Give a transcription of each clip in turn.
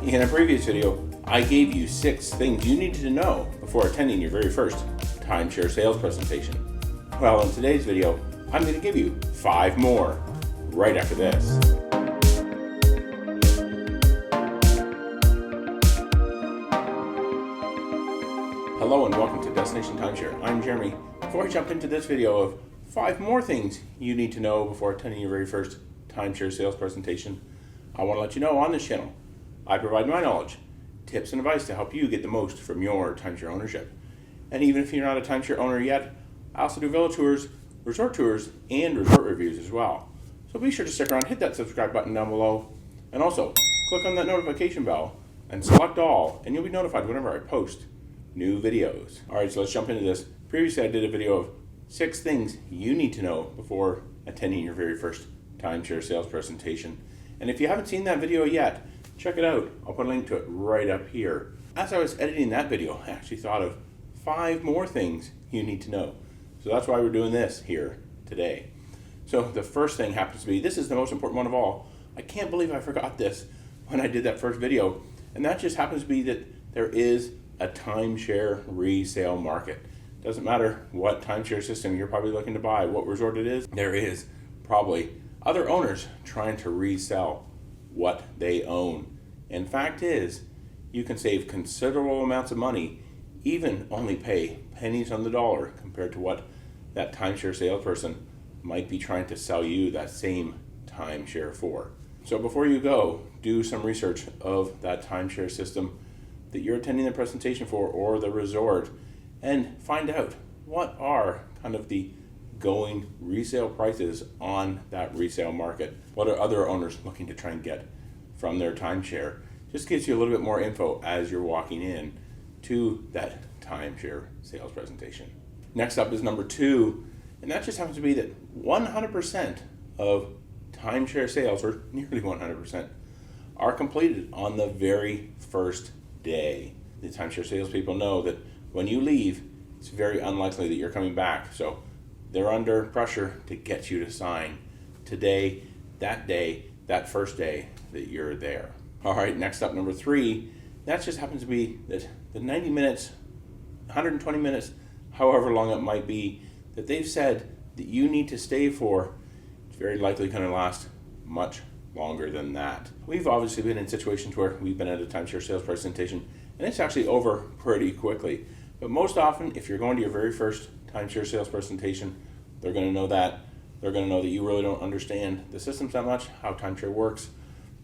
In a previous video, I gave you 6 things you needed to know before attending your very first timeshare sales presentation. Well, in today's video, I'm going to give you 5 more right after this. Hello and welcome to Destination Timeshare. I'm Jeremy. Before I jump into this video of 5 more things you need to know before attending your very first timeshare sales presentation, I want to let you know on this channel, I provide my knowledge, tips, and advice to help you get the most from your timeshare ownership. And even if you're not a timeshare owner yet, I also do villa tours, resort tours, and resort reviews as well. So be sure to stick around, hit that subscribe button down below, and also click on that notification bell and select all, and you'll be notified whenever I post new videos. Alright, so let's jump into this. Previously I did a video of 6 things you need to know before attending your very first timeshare sales presentation. And if you haven't seen that video yet, check it out. I'll put a link to it right up here. As I was editing that video, I actually thought of 5 more things you need to know. So that's why we're doing this here today. So the first thing happens to be, this is the most important one of all. I can't believe I forgot this when I did that first video. And that just happens to be that there is a timeshare resale market. Doesn't matter what timeshare system you're probably looking to buy, what resort it is, there is probably other owners trying to resell what they own. And fact is, you can save considerable amounts of money, even only pay pennies on the dollar compared to what that timeshare salesperson might be trying to sell you that same timeshare for. So before you go, do some research of that timeshare system that you're attending the presentation for or the resort, and find out what are kind of the going resale prices on that resale market. What are other owners looking to try and get from their timeshare? Just gives you a little bit more info as you're walking in to that timeshare sales presentation. Next up is number 2, and that just happens to be that 100% of timeshare sales, or nearly 100%, are completed on the very first day. The timeshare salespeople know that when you leave, it's very unlikely that you're coming back. So they're under pressure to get you to sign today, that first day that you're there. All right, next up, number 3, that just happens to be that the 90 minutes, 120 minutes, however long it might be, that they've said that you need to stay for, it's very likely going to last much longer than that. We've obviously been in situations where we've been at a timeshare sales presentation and it's actually over pretty quickly. But most often, if you're going to your very first timeshare sales presentation, they're going to know that. They're going to know that you really don't understand the systems that much, how timeshare works.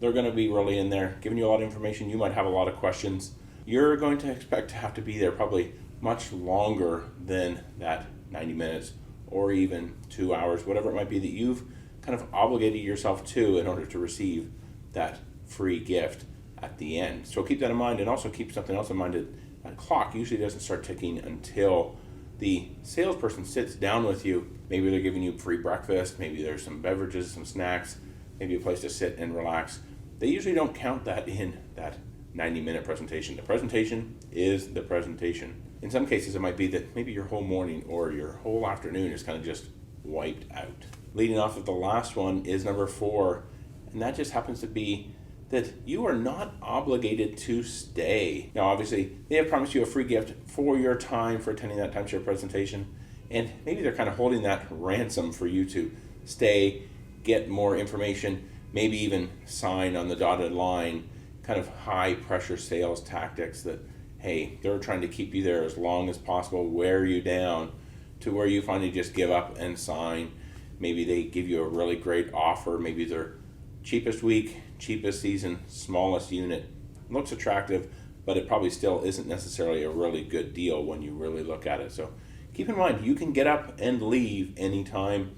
They're going to be really in there, giving you a lot of information. You might have a lot of questions. You're going to expect to have to be there probably much longer than that 90 minutes or even 2 hours, whatever it might be that you've kind of obligated yourself to in order to receive that free gift at the end. So keep that in mind, and also keep something else in mind, that clock usually doesn't start ticking until the salesperson sits down with you. Maybe they're giving you free breakfast, maybe there's some beverages, some snacks, maybe a place to sit and relax. They usually don't count that in that 90-minute presentation. The presentation is the presentation. In some cases, it might be that maybe your whole morning or your whole afternoon is kind of just wiped out. Leading off of the last one is number 4, and that just happens to be that you are not obligated to stay. Now, obviously, they have promised you a free gift for your time for attending that timeshare presentation, and maybe they're kind of holding that ransom for you to stay, get more information, maybe even sign on the dotted line, kind of high-pressure sales tactics that, hey, they're trying to keep you there as long as possible, wear you down to where you finally just give up and sign. Maybe they give you a really great offer, maybe their cheapest week, cheapest season, smallest unit. Looks attractive, but it probably still isn't necessarily a really good deal when you really look at it. So keep in mind, you can get up and leave anytime,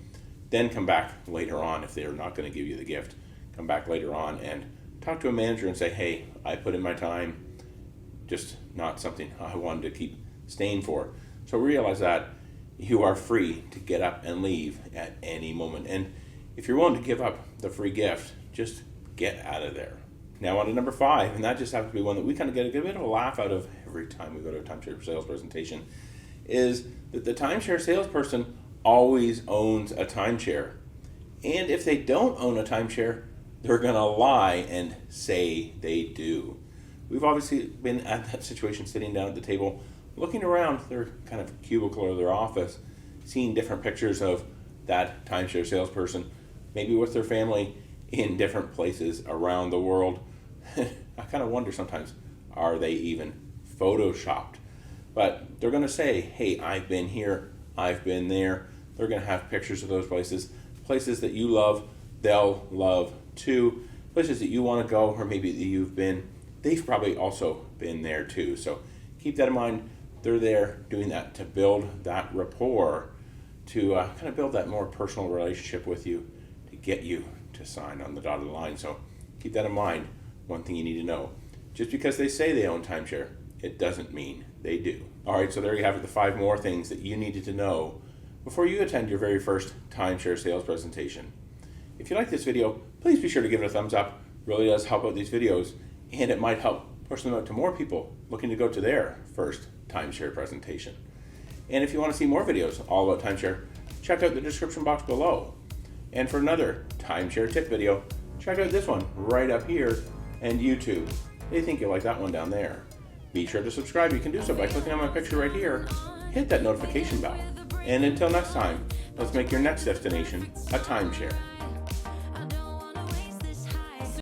then come back later on if they're not going to give you the gift. Come back later on and talk to a manager and say, hey, I put in my time, just not something I wanted to keep staying for. So realize that you are free to get up and leave at any moment. And if you're willing to give up the free gift, just get out of there. Now on to number 5, and that just happens to be one that we kind of get a bit of a laugh out of every time we go to a timeshare sales presentation, is that the timeshare salesperson always owns a timeshare. And if they don't own a timeshare, they're going to lie and say they do. We've obviously been at that situation, sitting down at the table, looking around their kind of cubicle or their office, seeing different pictures of that timeshare salesperson, maybe with their family in different places around the world. I kind of wonder sometimes, are they even photoshopped? But they're going to say, hey, I've been here, I've been there. They're going to have pictures of those places that you love, they'll love too. Places that you want to go, or maybe that you've been, they've probably also been there too. So keep that in mind. They're there doing that to build that rapport, to kind of build that more personal relationship with you, to get you to sign on the dotted line. So keep that in mind. One thing you need to know, just because they say they own timeshare, it doesn't mean they do. All right, so there you have it, the 5 more things that you needed to know before you attend your very first timeshare sales presentation. If you like this video, please be sure to give it a thumbs up. It really does help out these videos, and it might help push them out to more people looking to go to their first timeshare presentation. And if you want to see more videos all about timeshare, check out the description box below. And for another timeshare tip video, check out this one right up here and YouTube. They think you'll like that one down there. Be sure to subscribe. You can do so by clicking on my picture right here. Hit that notification bell. And until next time, let's make your next destination a timeshare.